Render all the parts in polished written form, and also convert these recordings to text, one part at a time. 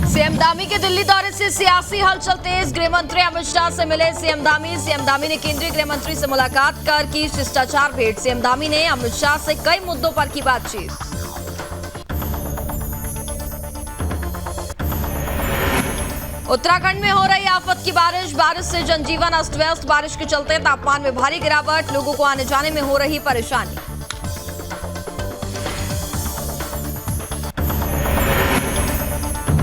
CM Dhami के दिल्ली दौरे से सियासी हलचल तेज। गृह मंत्री अमित शाह से मिले सीएम धामी ने केंद्रीय गृह मंत्री से मुलाकात कर की शिष्टाचार भेंट। सीएम धामी ने अमित शाह से कई मुद्दों पर की बातचीत। उत्तराखंड में हो रही आफत की बारिश से जनजीवन अस्त व्यस्त। बारिश के चलते तापमान में भारी गिरावट, लोगों को आने जाने में हो रही परेशानी।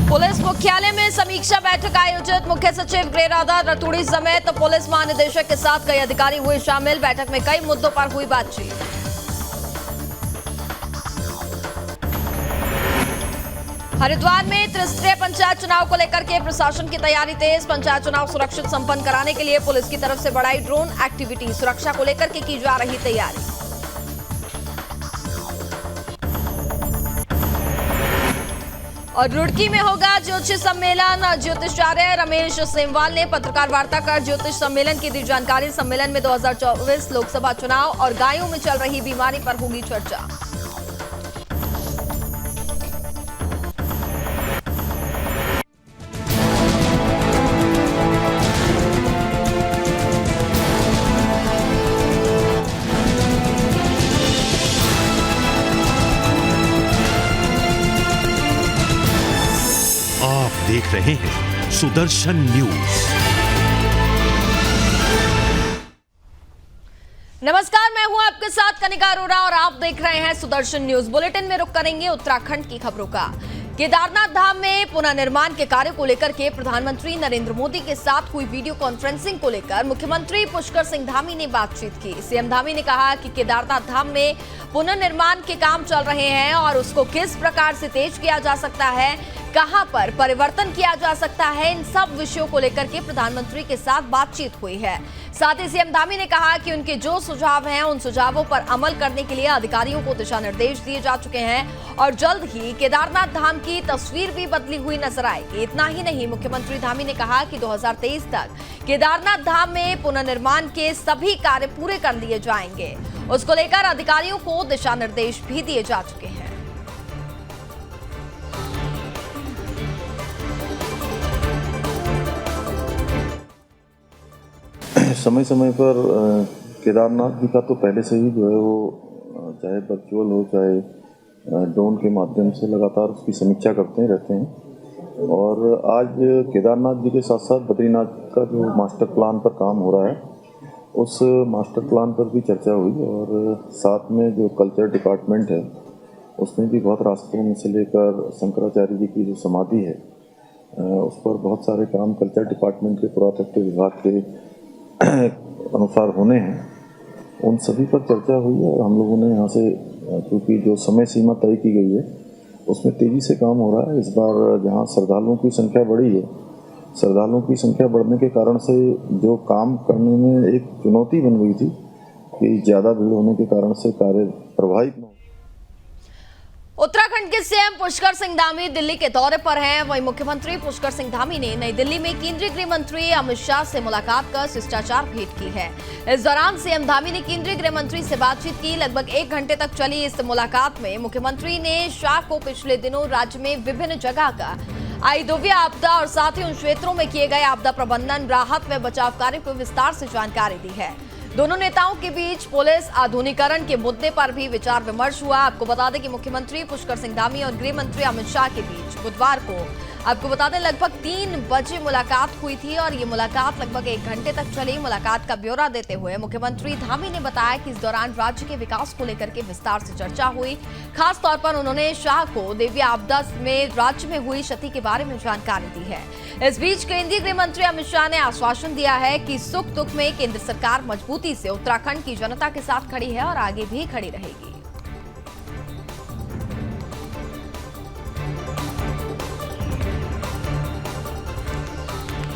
पुलिस मुख्यालय में समीक्षा बैठक आयोजित। मुख्य सचिव गृह राधा रतूड़ी समेत पुलिस महानिदेशक के साथ कई अधिकारी हुए शामिल। बैठक में कई मुद्दों पर हुई बातचीत। हरिद्वार में त्रिस्तरीय पंचायत चुनाव को लेकर के प्रशासन की तैयारी तेज। पंचायत चुनाव सुरक्षित संपन्न कराने के लिए पुलिस की तरफ से बढ़ाई ड्रोन एक्टिविटी। सुरक्षा को लेकर के की जा रही तैयारी। और रुड़की में होगा ज्योतिष सम्मेलन। ज्योतिषाचार्य रमेश सेमवाल ने पत्रकार वार्ता कर ज्योतिष सम्मेलन की दी जानकारी। सम्मेलन में 2024 लोकसभा चुनाव और गायों में चल रही बीमारी पर होगी चर्चा। आप देख रहे हैं सुदर्शन न्यूज। नमस्कार, मैं हूं आपके साथ कनिका अरोड़ा और आप देख रहे हैं सुदर्शन न्यूज। बुलेटिन में रुक करेंगे उत्तराखंड की खबरों का। केदारनाथ धाम में पुनर्निर्माण के कार्य को लेकर के प्रधानमंत्री नरेंद्र मोदी के साथ हुई वीडियो कॉन्फ्रेंसिंग को लेकर मुख्यमंत्री पुष्कर सिंह धामी ने बातचीत की। सीएम धामी ने कहा कि केदारनाथ धाम में पुनर्निर्माण के काम चल रहे हैं और उसको किस प्रकार से तेज किया जा सकता है, कहां पर परिवर्तन किया जा सकता है, इन सब विषयों को लेकर के प्रधानमंत्री के साथ बातचीत हुई है। साथ ही सीएम धामी ने कहा कि उनके जो सुझाव हैं उन सुझावों पर अमल करने के लिए अधिकारियों को दिशा निर्देश दिए जा चुके हैं और जल्द ही केदारनाथ धाम की तस्वीर भी बदली हुई नजर आएगी। इतना ही नहीं, मुख्यमंत्री धामी ने कहा कि 2023 तक केदारनाथ धाम में पुनर्निर्माण के सभी कार्य पूरे कर लिए जाएंगे। उसको लेकर अधिकारियों को दिशा निर्देश भी दिए जा चुके हैं। समय समय पर केदारनाथ जी का तो पहले से ही जो है वो चाहे वर्चुअल हो चाहे ड्रोन के माध्यम से लगातार उसकी समीक्षा करते रहते हैं। और आज केदारनाथ जी के साथ साथ बद्रीनाथ का जो मास्टर प्लान पर काम हो रहा है उस मास्टर प्लान पर भी चर्चा हुई। और साथ में जो कल्चर डिपार्टमेंट है उसमें भी बहुत रास्तों में से लेकर शंकराचार्य जी की जो समाधि है उस पर बहुत सारे काम कल्चर डिपार्टमेंट के पुरातत्व विभाग के अनुसार होने हैं। उन सभी पर चर्चा हुई है और हम लोगों ने यहाँ से, क्योंकि जो समय सीमा तय की गई है उसमें तेज़ी से काम हो रहा है। इस बार जहाँ श्रद्धालुओं की संख्या बढ़ी है, श्रद्धालुओं की संख्या बढ़ने के कारण से जो काम करने में एक चुनौती बन गई थी कि ज़्यादा भीड़ होने के कारण से कार्य प्रभावित न हो। उत्तराखंड के सीएम पुष्कर सिंह धामी दिल्ली के दौरे पर हैं। वहीं मुख्यमंत्री पुष्कर सिंह धामी ने नई दिल्ली में केंद्रीय गृह मंत्री अमित शाह से मुलाकात कर शिष्टाचार भेंट की है। इस दौरान सीएम धामी ने केंद्रीय गृह मंत्री से बातचीत की। लगभग 1 घंटे तक चली इस मुलाकात में मुख्यमंत्री ने शाह को पिछले दिनों राज्य में विभिन्न जगह का आई दिव्य आपदा और साथ ही उन क्षेत्रों में किए गए आपदा प्रबंधन, राहत व बचाव कार्य को विस्तार से जानकारी दी है। दोनों नेताओं के बीच पुलिस आधुनिकीकरण के मुद्दे पर भी विचार विमर्श हुआ। आपको बता दें कि मुख्यमंत्री पुष्कर सिंह धामी और गृह मंत्री अमित शाह के बीच बुधवार को आपको बता दें लगभग 3 बजे मुलाकात हुई थी और ये मुलाकात लगभग 1 घंटे तक चली। मुलाकात का ब्यौरा देते हुए मुख्यमंत्री धामी ने बताया कि इस दौरान राज्य के विकास को लेकर के विस्तार से चर्चा हुई। खास तौर पर उन्होंने शाह को दिव्य आपदा में राज्य में हुई क्षति के बारे में जानकारी दी है। इस बीच केंद्रीय गृह मंत्री अमित शाह ने आश्वासन दिया है कि सुख दुख में केंद्र सरकार मजबूती से उत्तराखंड की जनता के साथ खड़ी है और आगे भी खड़ी रहेगी।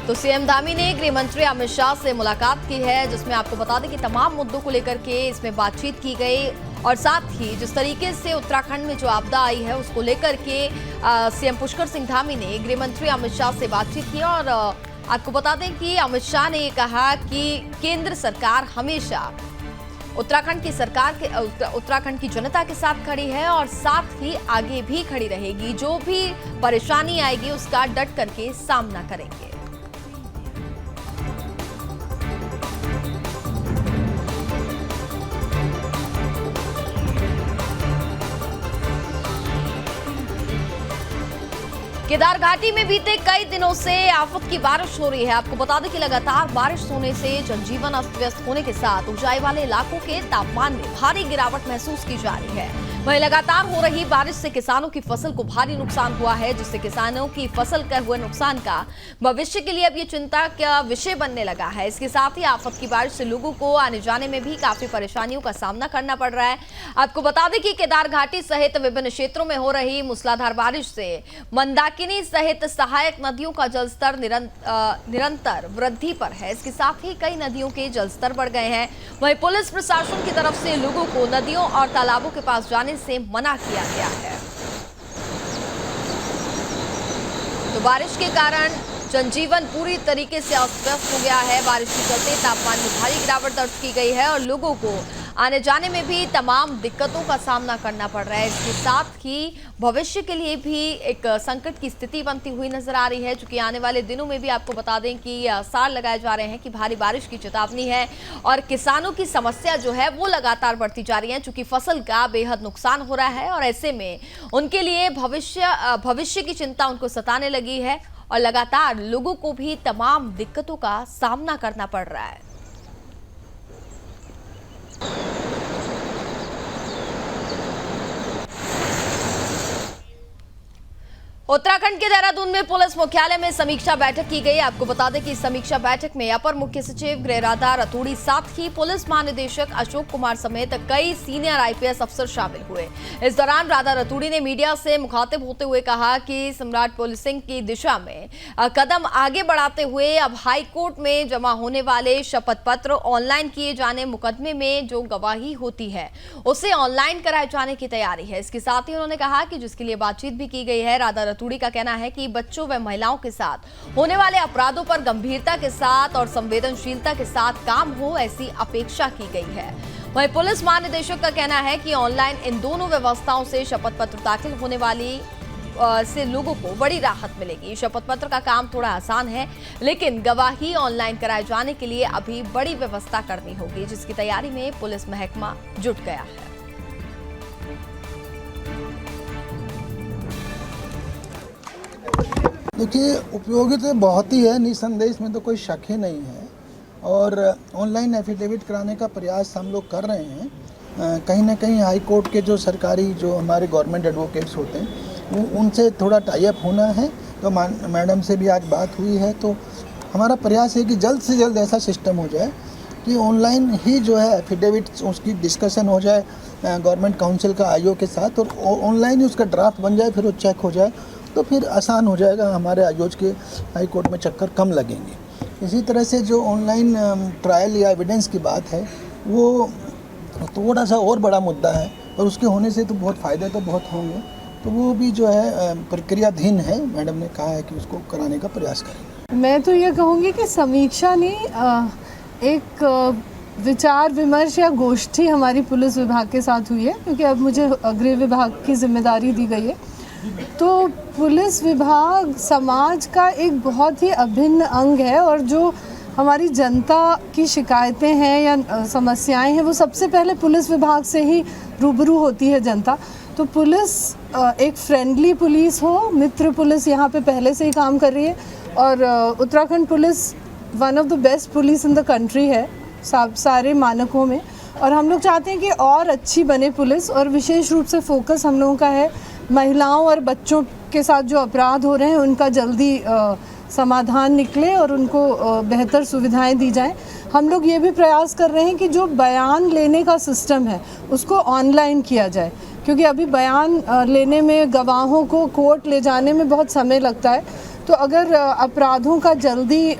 तो सीएम धामी ने गृह मंत्री अमित शाह से मुलाकात की है, जिसमें आपको बता दें कि तमाम मुद्दों को लेकर के इसमें बातचीत की गई और साथ ही जिस तरीके से उत्तराखंड में जो आपदा आई है उसको लेकर के सीएम पुष्कर सिंह धामी ने गृह मंत्री अमित शाह से बातचीत की। और आपको बता दें कि अमित शाह ने कहा कि केंद्र सरकार हमेशा उत्तराखंड की सरकार के उत्तराखंड की जनता के साथ खड़ी है और साथ ही आगे भी खड़ी रहेगी। जो भी परेशानी आएगी उसका डट करके सामना करेंगे। केदार घाटी में बीते कई दिनों से आफत की बारिश हो रही है। आपको बता दें कि लगातार बारिश होने से जनजीवन अस्त व्यस्त होने के साथ ऊंचाई वाले इलाकों के तापमान में भारी गिरावट महसूस की जा रही है। वहीं लगातार हो रही बारिश से किसानों की फसल को भारी नुकसान हुआ है, जिससे किसानों की फसल का हुए नुकसान का भविष्य के लिए अब ये चिंता का विषय बनने लगा है। इसके साथ ही आफत की बारिश से लोगों को आने जाने में भी काफी परेशानियों का सामना करना पड़ रहा है। आपको बता दें कि केदार घाटी सहित विभिन्न क्षेत्रों में हो रही मूसलाधार बारिश से मंदाकिनी सहित सहायक नदियों का जलस्तर निरंतर वृद्धि पर है। इसके साथ ही कई नदियों के जलस्तर बढ़ गए हैं। वहीं पुलिस प्रशासन की तरफ से लोगों को नदियों और तालाबों के पास जाने से मना किया गया है। तो बारिश के कारण जनजीवन पूरी तरीके से अस्त व्यस्त हो गया है। बारिश के चलते तापमान में भारी गिरावट दर्ज की गई है और लोगों को आने जाने में भी तमाम दिक्कतों का सामना करना पड़ रहा है। इसके साथ ही भविष्य के लिए भी एक संकट की स्थिति बनती हुई नजर आ रही है, क्योंकि आने वाले दिनों में भी आपको बता दें कि आसार लगाए जा रहे हैं कि भारी बारिश की चेतावनी है और किसानों की समस्या जो है वो लगातार बढ़ती जा रही है, क्योंकि फसल का बेहद नुकसान हो रहा है और ऐसे में उनके लिए भविष्य की चिंता उनको सताने लगी है और लगातार लोगों को भी तमाम दिक्कतों का सामना करना पड़ रहा है। उत्तराखंड के देहरादून में पुलिस मुख्यालय में समीक्षा बैठक की गई। आपको बता दें कि इस समीक्षा बैठक में अपर मुख्य सचिव गृह राधा रतूड़ी, साथ ही पुलिस महानिदेशक अशोक कुमार समेत कई सीनियर आईपीएस अफसर शामिल हुए। इस दौरान राधा रतूड़ी ने मीडिया से मुखातिब होते हुए कहा कि सम्राट पुलिसिंग की दिशा में कदम आगे बढ़ाते हुए अब हाईकोर्ट में जमा होने वाले शपथ पत्र ऑनलाइन किए जाने, मुकदमे में जो गवाही होती है उसे ऑनलाइन कराए जाने की तैयारी है। इसके साथ ही उन्होंने कहा कि जिसके लिए बातचीत भी की गई है। राधा रतूड़ी का कहना है कि बच्चों व महिलाओं के साथ होने वाले अपराधों पर गंभीरता के साथ और संवेदनशीलता के साथ काम हो, ऐसी अपेक्षा की गई है। वहीं पुलिस महानिदेशक का कहना है कि ऑनलाइन इन दोनों व्यवस्थाओं से शपथ पत्र दाखिल होने वाली से लोगों को बड़ी राहत मिलेगी। शपथ पत्र का काम थोड़ा आसान है, लेकिन गवाही ऑनलाइन कराए जाने के लिए अभी बड़ी व्यवस्था करनी होगी, जिसकी तैयारी में पुलिस महकमा जुट गया है। देखिए, उपयोगी तो बहुत ही है, निसंदेह इसमें तो कोई शक ही नहीं है। और ऑनलाइन एफिडेविट कराने का प्रयास हम लोग कर रहे हैं। कहीं ना कहीं हाई कोर्ट के जो सरकारी जो हमारे गवर्नमेंट एडवोकेट्स होते हैं वो उनसे थोड़ा टाई अप होना है। तो मैडम से भी आज बात हुई है, तो हमारा प्रयास है कि जल्द से जल्द ऐसा सिस्टम हो जाए कि ऑनलाइन ही जो है एफिडेविट उसकी डिस्कशन हो जाए गवर्नमेंट काउंसिल का आईओ के साथ, और ऑनलाइन ही उसका ड्राफ्ट बन जाए, फिर वो चेक हो जाए, तो फिर आसान हो जाएगा। हमारे आयोज के हाई कोर्ट में चक्कर कम लगेंगे। इसी तरह से जो ऑनलाइन ट्रायल या एविडेंस की बात है वो थोड़ा सा और बड़ा मुद्दा है, और उसके होने से तो बहुत फ़ायदे तो बहुत होंगे, तो वो भी जो है प्रक्रियाधीन है। मैडम ने कहा है कि उसको कराने का प्रयास करेंगे। मैं तो ये कहूँगी कि समीक्षा नहीं, एक विचार विमर्श या गोष्ठी हमारी पुलिस विभाग के साथ हुई है, क्योंकि अब मुझे गृह विभाग की जिम्मेदारी दी गई है। तो पुलिस विभाग समाज का एक बहुत ही अभिन्न अंग है, और जो हमारी जनता की शिकायतें हैं या समस्याएं हैं वो सबसे पहले पुलिस विभाग से ही रूबरू होती है जनता। तो पुलिस एक फ्रेंडली पुलिस हो, मित्र पुलिस यहाँ पे पहले से ही काम कर रही है, और Uttarakhand police one of the best police in the country है सारे मानकों में। और हम लोग चाहते हैं कि और अच्छी बने पुलिस, और विशेष रूप से फोकस हम लोगों का है महिलाओं और बच्चों के साथ जो अपराध हो रहे हैं उनका जल्दी समाधान निकले और उनको बेहतर सुविधाएं दी जाएं। हम लोग ये भी प्रयास कर रहे हैं कि जो बयान लेने का सिस्टम है उसको ऑनलाइन किया जाए, क्योंकि अभी बयान लेने में गवाहों को कोर्ट ले जाने में बहुत समय लगता है। तो अगर अपराधों का जल्दी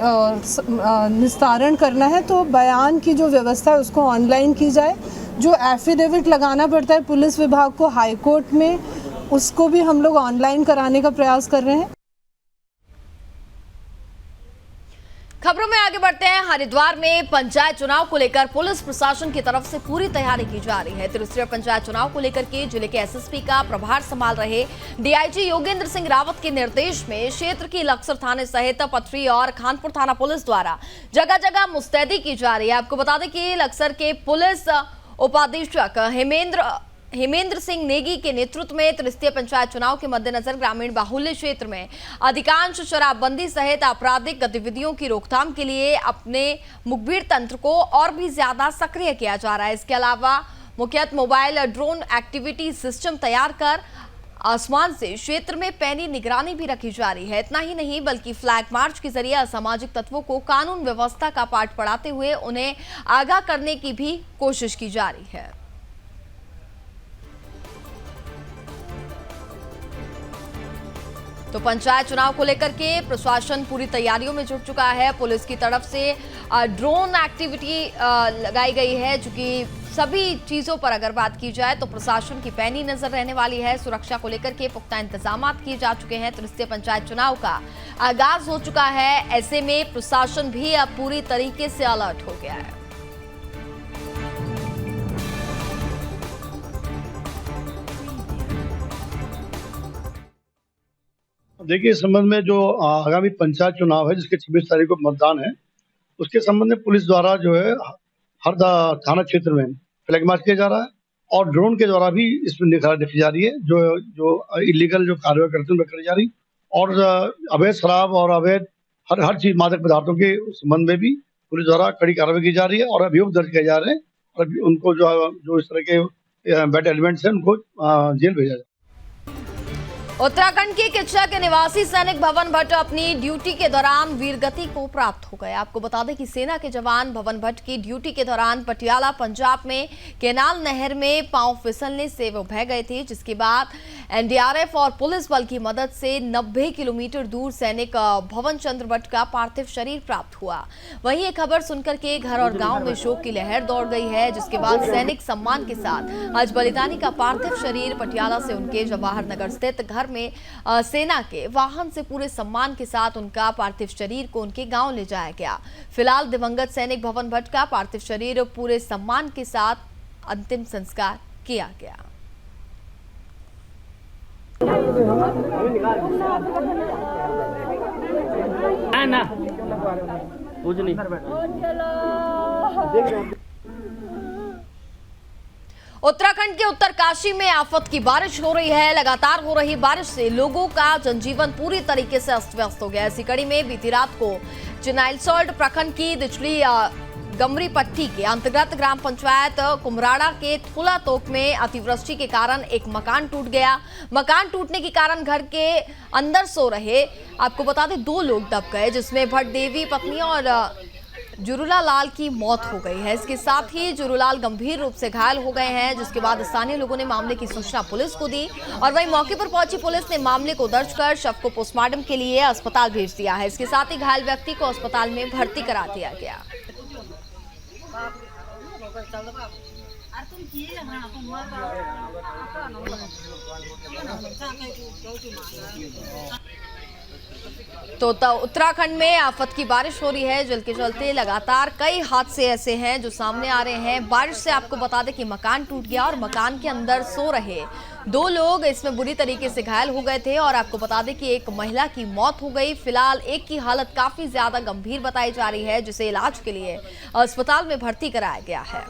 निस्तारण करना है तो बयान की जो व्यवस्था है उसको ऑनलाइन की जाए। जो एफिडेविट लगाना पड़ता है पुलिस विभाग को हाई कोर्ट में, उसको भी हम लोग ऑनलाइन कराने का प्रयास कर रहे हैं। खबरों में आगे बढ़ते हैं। हरिद्वार में पंचायत चुनाव को लेकर पुलिस प्रशासन की तरफ से पूरी तैयारी की जा रही है। त्रिस्तरीय पंचायत चुनाव को लेकर के जिले के एसएसपी का प्रभार संभाल रहे डीआईजी योगेंद्र सिंह रावत के निर्देश में क्षेत्र की लक्सर थाने सहित पथरी और खानपुर थाना पुलिस द्वारा जगह जगह मुस्तैदी की जा रही है। आपको बता दें कि लक्सर के पुलिस उपाधीक्षक हेमेंद्र सिंह नेगी के नेतृत्व में त्रिस्तरीय पंचायत चुनाव के मद्देनजर ग्रामीण बाहुल्य क्षेत्र में अधिकांश शराबबंदी सहित आपराधिक गतिविधियों की रोकथाम के लिए अपने मुखबिर तंत्र को और भी ज्यादा सक्रिय किया जा रहा है। इसके अलावा मुख्यतः मोबाइल ड्रोन एक्टिविटी सिस्टम तैयार कर आसमान से क्षेत्र में पैनी निगरानी भी रखी जा रही है। इतना ही नहीं बल्कि फ्लैग मार्च के जरिए असामाजिक तत्वों को कानून व्यवस्था का पाठ पढ़ाते हुए उन्हें आगाह करने की भी कोशिश की जा रही है। तो पंचायत चुनाव को लेकर के प्रशासन पूरी तैयारियों में जुट चुका है। पुलिस की तरफ से ड्रोन एक्टिविटी लगाई गई है, जो कि सभी चीजों पर अगर बात की जाए तो प्रशासन की पैनी नजर रहने वाली है। सुरक्षा को लेकर के पुख्ता इंतजाम किए जा चुके हैं। त्रिस्तरीय पंचायत चुनाव का आगाज हो चुका है। ऐसे में प्रशासन भी अब पूरी तरीके से अलर्ट हो गया है। देखिए, इस संबंध में जो आगामी पंचायत चुनाव है जिसके 26 तारीख को मतदान है, उसके संबंध में पुलिस द्वारा जो है हर थाना क्षेत्र में फ्लैग मार्च किया जा रहा है और ड्रोन के द्वारा भी इसमें निगरानी रखी जा रही है। जो इलीगल जो कार्रवाई करते हैं करी जा रही और अवैध शराब और अवैध हर चीज मादक पदार्थों के संबंध में भी पुलिस द्वारा कड़ी कार्रवाई की जा रही है और अभियोग दर्ज किए जा रहे हैं और उनको जो इस तरह के बैड एलिमेंट्स हैं उनको जेल भेजा जाए। उत्तराखंड के किच्चा के निवासी सैनिक भवन भट्ट अपनी ड्यूटी के दौरान वीरगति को प्राप्त हो गए। आपको बता दें कि सेना के जवान भवन भट्ट की ड्यूटी के दौरान पटियाला पंजाब में केनाल नहर में पांव फिसलने से वो बह गए थे, जिसके बाद एनडीआरएफ और पुलिस बल की मदद से 90 किलोमीटर दूर सैनिक भवन चंद्र भट्ट का पार्थिव शरीर प्राप्त हुआ। वहीं ये खबर सुनकर के घर और गाँव में शोक की लहर दौड़ गई है, जिसके बाद सैनिक सम्मान के साथ आज बलिदानी का पार्थिव शरीर पटियाला से उनके जवाहर नगर स्थित घर में सेना के वाहन से पूरे सम्मान के साथ उनका पार्थिव शरीर को उनके गांव ले जाया गया। फिलहाल दिवंगत सैनिक भवन भट्ट का पार्थिव शरीर पूरे सम्मान के साथ अंतिम संस्कार किया गया। ना कुछ नहीं। उत्तराखंड के उत्तरकाशी में आफत की बारिश हो रही है। लगातार हो रही बारिश से लोगों का जनजीवन पूरी तरीके से अस्त व्यस्त हो गया है। इसी कड़ी में बीती रात को चिनाइलसोल्ट प्रखंड की दिचली गमरी पट्टी के अंतर्गत ग्राम पंचायत कुमराड़ा के थोला तोक में अतिवृष्टि के कारण एक मकान टूट गया। मकान टूटने के कारण घर के अंदर सो रहे आपको बता दें 2 लोग दब गए, जिसमें भट्ट देवी पत्नी और जुरुला लाल की मौत हो गई है। इसके साथ ही जुरुलाल गंभीर रूप से घायल हो गए हैं, जिसके बाद स्थानीय लोगों ने मामले की सूचना पुलिस को दी और वहीं मौके पर पहुंची पुलिस ने मामले को दर्ज कर शव को पोस्टमार्टम के लिए अस्पताल भेज दिया है। इसके साथ ही घायल व्यक्ति को अस्पताल में भर्ती करा दिया गया। तो उत्तराखंड में आफत की बारिश हो रही है, जिसके चलते लगातार कई हादसे ऐसे हैं जो सामने आ रहे हैं। बारिश से आपको बता दें कि मकान टूट गया और मकान के अंदर सो रहे 2 लोग इसमें बुरी तरीके से घायल हो गए थे और आपको बता दें कि एक महिला की मौत हो गई। फिलहाल एक की हालत काफी ज्यादा गंभीर बताई जा रही है, जिसे इलाज के लिए अस्पताल में भर्ती कराया गया है।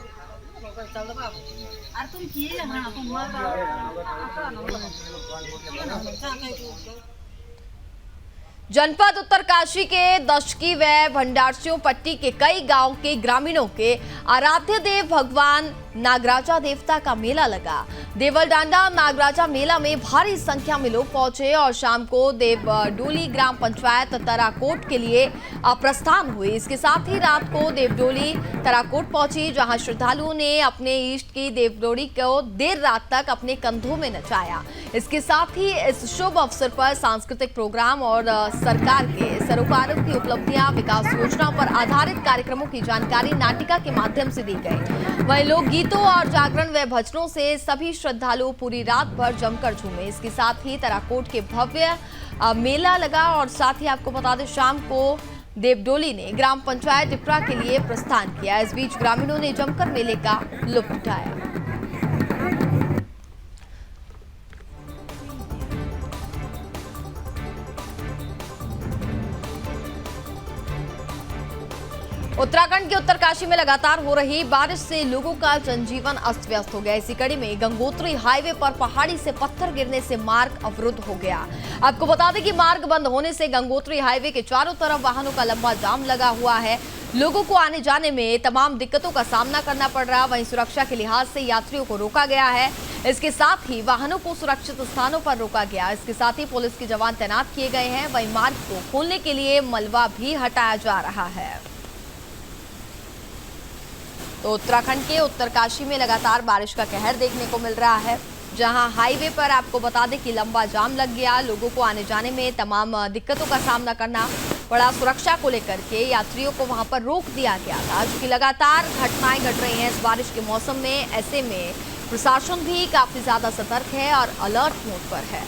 जनपद उत्तरकाशी के दशकी व भंडारसियों पट्टी के कई गांव के ग्रामीणों के आराध्य देव भगवान नागराजा देवता का मेला लगा। देवलडांडा नागराजा मेला में भारी संख्या में लोग पहुंचे और शाम को देवडोली ग्राम पंचायत तराकोट के लिए प्रस्थान हुए। इसके साथ ही रात को देवडोली तराकोट पहुंची, जहां श्रद्धालुओं ने अपने इष्ट की देवडोली को देर रात तक अपने कंधों में नचाया। इसके साथ ही इस शुभ अवसर पर सांस्कृतिक प्रोग्राम और सरकार के सरोकारों की उपलब्धियां, विकास योजनाओं पर आधारित कार्यक्रमों की जानकारी नाटिका के माध्यम से दी गई। वहीं लोग गीतों और जागरण व भजनों से सभी श्रद्धालु पूरी रात भर जमकर झूमे। इसके साथ ही तराकोट के भव्य मेला लगा और साथ ही आपको बता दें शाम को देवडोली ने ग्राम पंचायत टिपरा के लिए प्रस्थान किया। इस बीच ग्रामीणों ने जमकर मेले का लुत्फ उठाया। उत्तराखंड के उत्तरकाशी में लगातार हो रही बारिश से लोगों का जनजीवन अस्त व्यस्त हो गया। इसी कड़ी में गंगोत्री हाईवे पर पहाड़ी से पत्थर गिरने से मार्ग अवरुद्ध हो गया। आपको बता दें कि मार्ग बंद होने से गंगोत्री हाईवे के चारों तरफ वाहनों का लंबा जाम लगा हुआ है। लोगों को आने जाने में तमाम दिक्कतों का सामना करना पड़ रहा। वहीं सुरक्षा के लिहाज से यात्रियों को रोका गया है। इसके साथ ही वाहनों को सुरक्षित स्थानों पर रोका गया। इसके साथ ही पुलिस के जवान तैनात किए गए हैं। वहीं मार्ग को खोलने के लिए मलबा भी हटाया जा रहा है। तो उत्तराखंड के उत्तरकाशी में लगातार बारिश का कहर देखने को मिल रहा है, जहां हाईवे पर आपको बता दें कि लंबा जाम लग गया। लोगों को आने जाने में तमाम दिक्कतों का सामना करना पड़ा। सुरक्षा को लेकर के यात्रियों को वहां पर रोक दिया गया था, क्योंकि लगातार घटनाएं घट रही हैं इस बारिश के मौसम में। ऐसे में प्रशासन भी काफी ज्यादा सतर्क है और अलर्ट मोड पर है।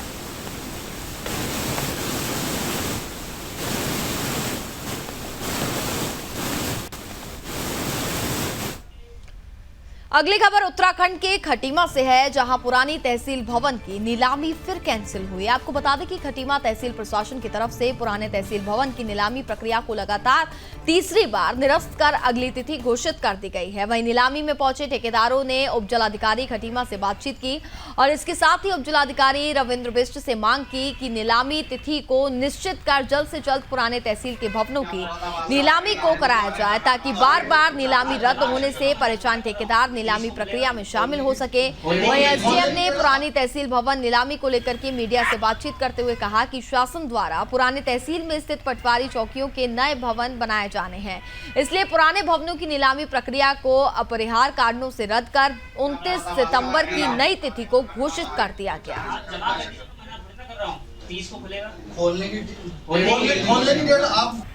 अगली खबर उत्तराखंड के खटीमा से है, जहां पुरानी तहसील भवन की नीलामी फिर कैंसिल हुई। आपको बता दें कि खटीमा तहसील प्रशासन की तरफ से पुराने तहसील भवन की नीलामी प्रक्रिया को लगातार तीसरी बार निरस्त कर अगली तिथि घोषित कर दी गई है। वहीं नीलामी में पहुंचे ठेकेदारों ने उपजिलाधिकारी खटीमा से बातचीत की और इसके साथ ही उपजिलाधिकारी रविंद्र बिष्ट से मांग की कि नीलामी तिथि को निश्चित कर जल्द से जल्द पुराने तहसील के भवनों की नीलामी को कराया जाए, ताकि बार बार नीलामी रद्द होने से परेशान ठेकेदार नीलामी प्रक्रिया में शामिल हो सके। वहीं एसडीएम ने पुरानी तहसील भवन नीलामी को लेकर के मीडिया से बातचीत करते हुए कहा कि शासन द्वारा पुराने तहसील में स्थित पटवारी चौकियों के नए भवन बनाए जाने हैं, इसलिए पुराने भवनों की नीलामी प्रक्रिया को अपरिहार्य कारणों से रद्द कर 29 सितंबर की नई तिथि को घोषित कर दिया गया। खोलने की डेट आप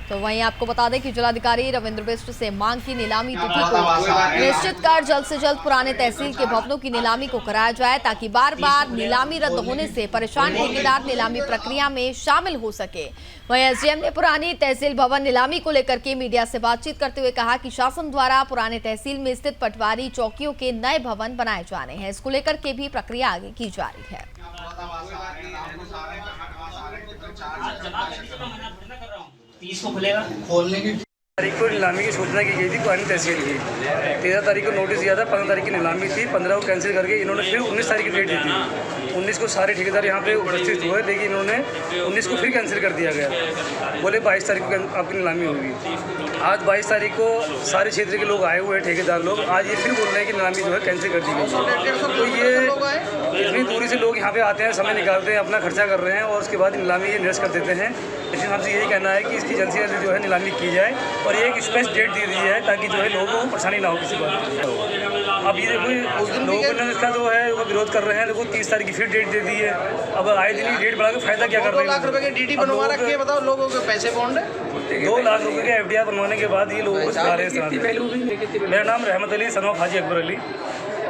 तो वहीं आपको बता दें कि जिलाधिकारी रविंद्र बिष्ट से मांग की नीलामी तिथि को निश्चित कर जल्द से जल्द पुराने तहसील के भवनों की नीलामी को कराया जाए, ताकि बार बार नीलामी रद्द होने से परेशान ठेकेदार नीलामी प्रक्रिया में शामिल हो सके। वहीं एसडीएम ने पुरानी तहसील भवन नीलामी को लेकर के मीडिया से बातचीत करते हुए कहा कि शासन द्वारा पुराने तहसील में स्थित पटवारी चौकियों के नए भवन बनाए जाने हैं, इसको लेकर के भी प्रक्रिया आगे की जा रही है। खोलने की तारीख को नीलामी की सूचना की गई थी पुरानी तहसील की। 13 तारीख को नोटिस दिया था, 15 तारीख की नीलामी थी, 15 को कैंसिल करके इन्होंने फिर 19 तारीख की डेट दी थी। 19 को सारे ठेकेदार यहाँ पे उपस्थित हुए, लेकिन इन्होंने 19 को फिर कैंसिल कर दिया गया। बोले 22 तारीख को आपकी नीलामी होगी। आज 22 तारीख को सारे क्षेत्र के लोग आए हुए हैं, ठेकेदार लोग। आज ये फिर बोल रहे हैं कि नीलामी जो है कैंसिल कर दी गई। तो ये इतनी दूरी से लोग यहाँ पे आते हैं, समय निकालते हैं, अपना खर्चा कर रहे हैं और उसके बाद नीलामी ये निरस्त कर देते हैं। लेकिन हमसे यही कहना है कि इसकी जल्द से जल्द जो है नीलामी की जाए और एक स्पेस डेट दे दी है, ताकि जो है लोगों को परेशानी ना हो किसी बात की। अब ये देखो लोगों ने इसका जो है वो विरोध कर रहे हैं। देखो 30 तारीख की फिर डेट दे दी है। अब आए दिन डेट बढ़ा के फायदा क्या कर रहे हैं? 2 लाख रुपए की डीडी बनवा रखे हैं, बताओ लोगों के पैसे बॉन्ड है। 2 लाख रुपए के एफडीआर बनवाने के बाद ये लोगों को सिखा रहे हैं। मेरा नाम रहमत अली सन ऑफ हाजी अकबर अली,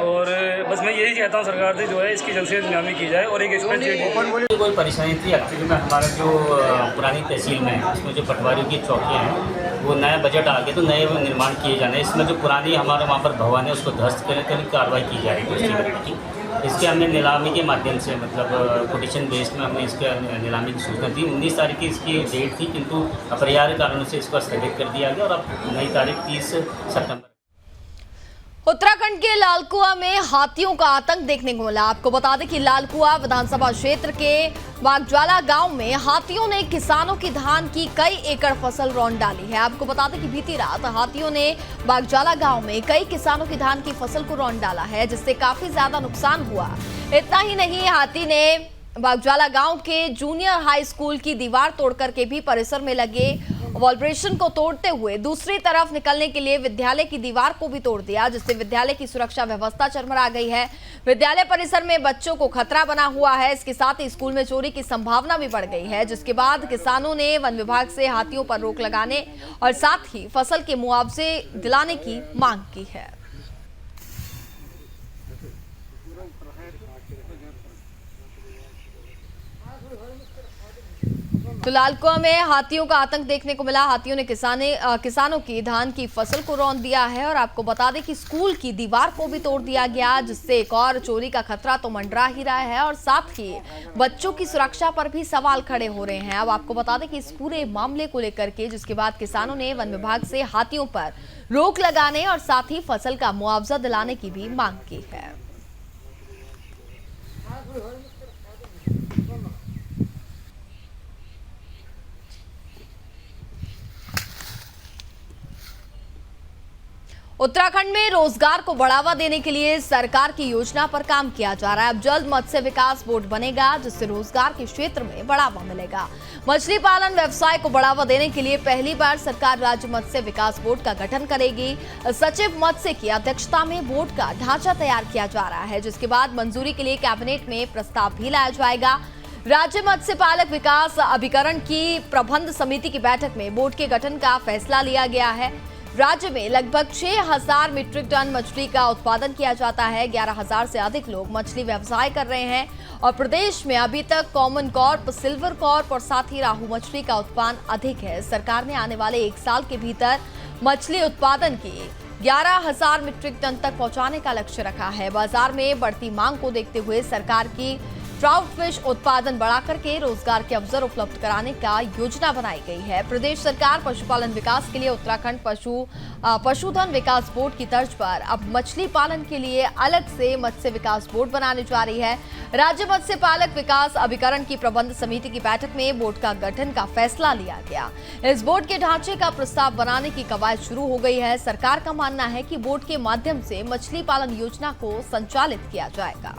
और बस मैं यही कहता हूँ सरकार से जो है इसकी जल्द से जल्द नीलामी की जाए और एक स्पेस डेट। कोई परेशानी थी एक्चुअली में हमारा जो पुरानी तहसील में उसमें जो पटवारियों की चौकियाँ हैं वो नया बजट आ गया, तो नए निर्माण किए जाने। इसमें जो पुरानी हमारे वहाँ पर भवन है उसको ध्वस्त करने के लिए कार्रवाई की जा रही है। इसके हमने नीलामी के माध्यम से मतलब कोटेशन बेस में हमने इसके नीलामी की सूचना दी। 19 तारीख की इसकी डेट थी, किंतु अपरिहार्य कारणों से इसको स्थगित कर दिया गया और अब नई तारीख 30 सितंबर। उत्तराखंड के लालकुआ में हाथियों का आतंक देखने को मिला। आपको बता दें कि लालकुआ विधानसभा क्षेत्र के बागज्वाला गांव में हाथियों ने किसानों की धान की कई एकड़ फसल रौंद डाली है। आपको बता दें कि बीती रात हाथियों ने बागज्वाला गांव में कई किसानों की धान की फसल को रौंद डाला है, जिससे काफी ज्यादा नुकसान हुआ। इतना ही नहीं, हाथी ने बागज्वाला गांव के जूनियर हाई स्कूल की दीवार तोड़कर के भी परिसर में लगे वाइब्रेशन को तोड़ते हुए दूसरी तरफ निकलने के लिए विद्यालय की दीवार को भी तोड़ दिया, जिससे विद्यालय की सुरक्षा व्यवस्था चरमरा गई है। विद्यालय परिसर में बच्चों को खतरा बना हुआ है। इसके साथ ही स्कूल में चोरी की संभावना भी बढ़ गई है, जिसके बाद किसानों ने वन विभाग से हाथियों पर रोक लगाने और साथ ही फसल के मुआवजे दिलाने की मांग की है। तो लालकुआं में हाथियों का आतंक देखने को मिला। हाथियों ने किसानों की धान की फसल को रौंद दिया है और आपको बता दें कि स्कूल की दीवार को भी तोड़ दिया गया, जिससे एक और चोरी का खतरा तो मंडरा ही रहा है और साथ ही बच्चों की सुरक्षा पर भी सवाल खड़े हो रहे हैं। अब आपको बता दें कि इस पूरे मामले को लेकर के जिसके बाद किसानों ने वन विभाग से हाथियों पर रोक लगाने और साथ ही फसल का मुआवजा दिलाने की भी मांग की है। उत्तराखंड में रोजगार को बढ़ावा देने के लिए सरकार की योजना पर काम किया जा रहा है। अब जल्द मत्स्य विकास बोर्ड बनेगा, जिससे रोजगार के क्षेत्र में बढ़ावा मिलेगा। मछली पालन व्यवसाय को बढ़ावा देने के लिए पहली बार सरकार राज्य मत्स्य विकास बोर्ड का गठन करेगी। सचिव मत्स्य की अध्यक्षता में बोर्ड का ढांचा तैयार किया जा रहा है, जिसके बाद मंजूरी के लिए कैबिनेट में प्रस्ताव भी लाया जाएगा। राज्य मत्स्य पालक विकास अभिकरण की प्रबंध समिति की बैठक में बोर्ड के गठन का फैसला लिया गया है। राज्य में लगभग 6000 मीट्रिक टन मछली का उत्पादन किया जाता है। 11000 से अधिक लोग मछली व्यवसाय कर रहे हैं और प्रदेश में अभी तक कॉमन कॉर्प, सिल्वर कॉर्प और साथ ही राहू मछली का उत्पादन अधिक है। सरकार ने आने वाले 1 साल के भीतर मछली उत्पादन की 11000 मीट्रिक टन तक पहुंचाने का लक्ष्य रखा है। बाजार में बढ़ती मांग को देखते हुए सरकार की ट्राउट फिश उत्पादन बढ़ाकर के रोजगार के अवसर उपलब्ध कराने का योजना बनाई गई है। प्रदेश सरकार पशुपालन विकास के लिए उत्तराखंड पशुधन विकास बोर्ड की तर्ज पर अब मछली पालन के लिए अलग से मत्स्य विकास बोर्ड बनाने जा रही है। राज्य मत्स्य पालक विकास अभिकरण की प्रबंध समिति की बैठक में बोर्ड का गठन का फैसला लिया गया। इस बोर्ड के ढांचे का प्रस्ताव बनाने की कवायद शुरू हो गई है। सरकार का मानना है कि बोर्ड के माध्यम से मछली पालन योजना को संचालित किया जाएगा।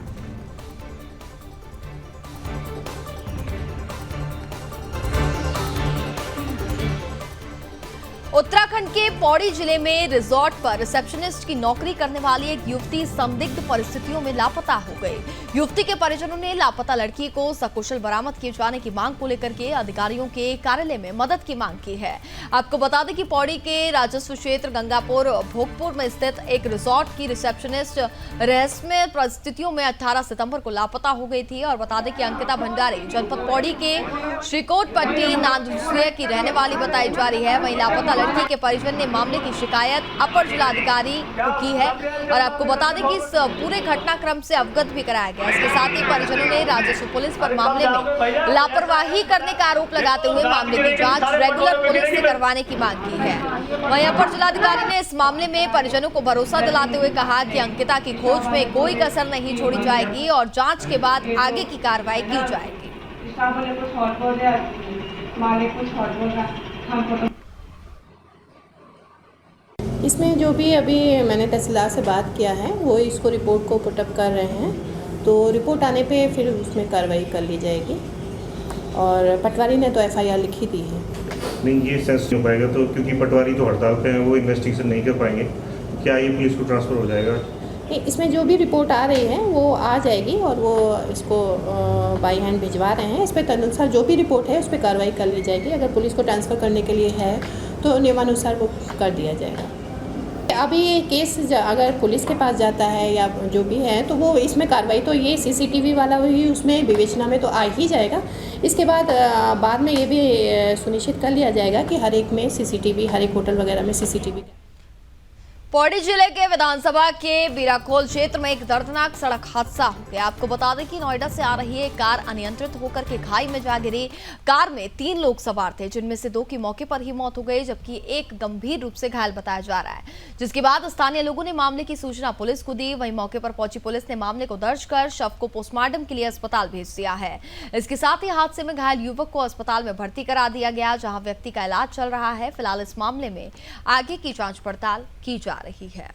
उत्तराखंड के पौड़ी जिले में रिजॉर्ट पर रिसेप्शनिस्ट की नौकरी करने वाली एक युवती संदिग्ध परिस्थितियों में लापता हो गई। युवती के परिजनों ने लापता लड़की को सकुशल बरामद किए जाने की मांग को लेकर के अधिकारियों के कार्यालय में मदद की मांग की है। आपको बता दें कि पौड़ी के राजस्व क्षेत्र गंगापुर भोगपुर में स्थित एक रिजॉर्ट की रिसेप्शनिस्ट रहस्यमय परिस्थितियों में 18 सितंबर को लापता हो गई थी और बता दें कि अंकिता भंडारी जनपद पौड़ी के श्रीकोटपट्टी नांदुसिया की रहने वाली बताई जा रही है। वहीं लापता लड़की के परिजन ने मामले की शिकायत अपर जिलाधिकारी को की है और आपको बता दें कि इस पूरे घटनाक्रम से अवगत भी कराया गया। इसके साथ ही परिजनों ने राजस्व पुलिस पर मामले में लापरवाही करने का आरोप लगाते हुए मामले की जांच रेगुलर पुलिस से करवाने की मांग की है। वहीं अपर जिलाधिकारी ने इस मामले में परिजनों को भरोसा दिलाते हुए कहा कि अंकिता की खोज में कोई कसर नहीं छोड़ी जाएगी और जांच के बाद आगे की कार्रवाई की जाएगी। इसमें जो भी अभी मैंने तहसीलदार से बात किया है वो इसको रिपोर्ट को पुटअप कर रहे हैं, तो रिपोर्ट आने पे फिर उसमें कार्रवाई कर ली जाएगी। और पटवारी ने तो एफआईआर लिखी दी है। नहीं, ये सेंस नहीं हो पाएगा तो, क्योंकि पटवारी तो हड़ताल पे हैं, वो इन्वेस्टिगेशन नहीं कर पाएंगे। क्या ये पुलिस को ट्रांसफ़र हो जाएगा? नहीं, इसमें जो भी रिपोर्ट आ रही है वो आ जाएगी और वो इसको बाई हैंड भिजवा रहे हैं। इस पर तदनुसार जो भी रिपोर्ट है उस पर कार्रवाई कर ली जाएगी। अगर पुलिस को ट्रांसफ़र करने के लिए है तो नियमानुसार वो कर दिया जाएगा। अभी ये केस अगर पुलिस के पास जाता है या जो भी है तो वो इसमें कार्रवाई तो ये सीसीटीवी वाला भी उसमें विवेचना में तो आ ही जाएगा। इसके बाद में ये भी सुनिश्चित कर लिया जाएगा कि हर एक में सीसीटीवी, हर एक होटल वगैरह में सीसीटीवी। पौड़ी जिले के विधानसभा के बीराखोल क्षेत्र में एक दर्दनाक सड़क हादसा हो गया। आपको बता दें कि नोएडा से आ रही एक कार अनियंत्रित होकर के खाई में जा गिरी। कार में 3 लोग सवार थे, जिनमें से 2 की मौके पर ही मौत हो गई, जबकि एक गंभीर रूप से घायल बताया जा रहा है। जिसके बाद स्थानीय लोगों ने मामले की सूचना पुलिस को दी। वहीं मौके पर पहुंची पुलिस ने मामले को दर्ज कर शव को पोस्टमार्टम के लिए अस्पताल भेज दिया है। इसके साथ ही हादसे में घायल युवक को अस्पताल में भर्ती करा दिया गया, जहाँ व्यक्ति का इलाज चल रहा है। फिलहाल इस मामले में आगे की जाँच पड़ताल की जा रही है।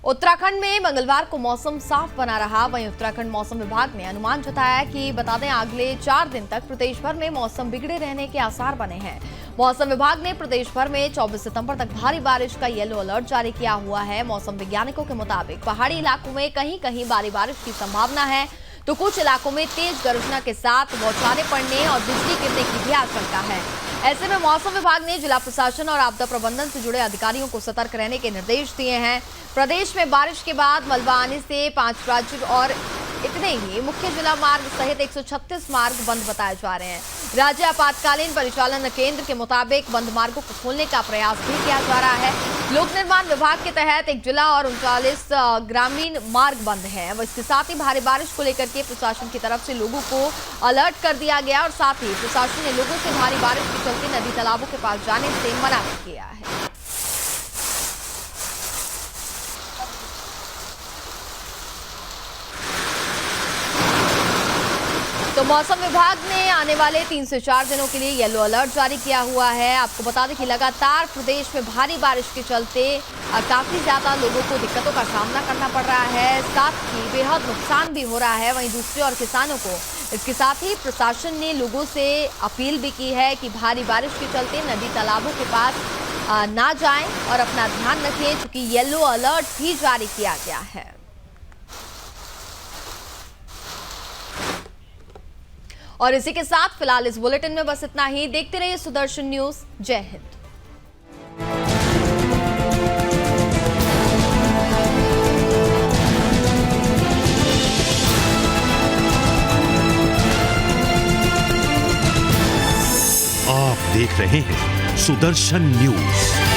उत्तराखंड में मंगलवार को मौसम साफ बना रहा। वहीं उत्तराखंड मौसम विभाग ने अनुमान जताया कि बता दें अगले 4 दिन तक प्रदेश भर में मौसम बिगड़े रहने के आसार बने हैं। मौसम विभाग ने प्रदेश भर में 24 सितंबर तक भारी बारिश का येलो अलर्ट जारी किया हुआ है। मौसम वैज्ञानिकों के मुताबिक पहाड़ी इलाकों में कहीं कहीं भारी बारिश की संभावना है, तो कुछ इलाकों में तेज गर्जना के साथ बौछारें पड़ने और बिजली गिरने की भी आशंका है। ऐसे में मौसम विभाग ने जिला प्रशासन और आपदा प्रबंधन से जुड़े अधिकारियों को सतर्क रहने के निर्देश दिए हैं। प्रदेश में बारिश के बाद मलबा आने से 5 राज्य और इतने ही मुख्य जिला मार्ग सहित 136 मार्ग बंद बताए जा रहे हैं। राज्य आपातकालीन परिचालन केंद्र के मुताबिक बंद मार्गों को खोलने का प्रयास भी किया जा रहा है। लोक निर्माण विभाग के तहत 1 जिला और 39 ग्रामीण मार्ग बंद हैं। वह इसके साथ ही भारी बारिश को लेकर के प्रशासन की तरफ से लोगों को अलर्ट कर दिया गया और साथ ही प्रशासन ने लोगों से भारी बारिश के चलते नदी तालाबों के पास जाने से मना किया है। तो मौसम विभाग ने आने वाले 3 से 4 दिनों के लिए येलो अलर्ट जारी किया हुआ है। आपको बता दें कि लगातार प्रदेश में भारी बारिश के चलते काफी ज्यादा लोगों को दिक्कतों का सामना करना पड़ रहा है, साथ ही बेहद नुकसान भी हो रहा है। वहीं दूसरी ओर किसानों को इसके साथ ही प्रशासन ने लोगों से अपील भी की है कि भारी बारिश के चलते नदी तालाबों के पास ना जाएं और अपना ध्यान रखें, क्योंकि येलो अलर्ट भी जारी किया गया है। और इसी के साथ फिलहाल इस बुलेटिन में बस इतना ही। देखते रहिए सुदर्शन न्यूज। जय हिंद। आप देख रहे हैं सुदर्शन न्यूज।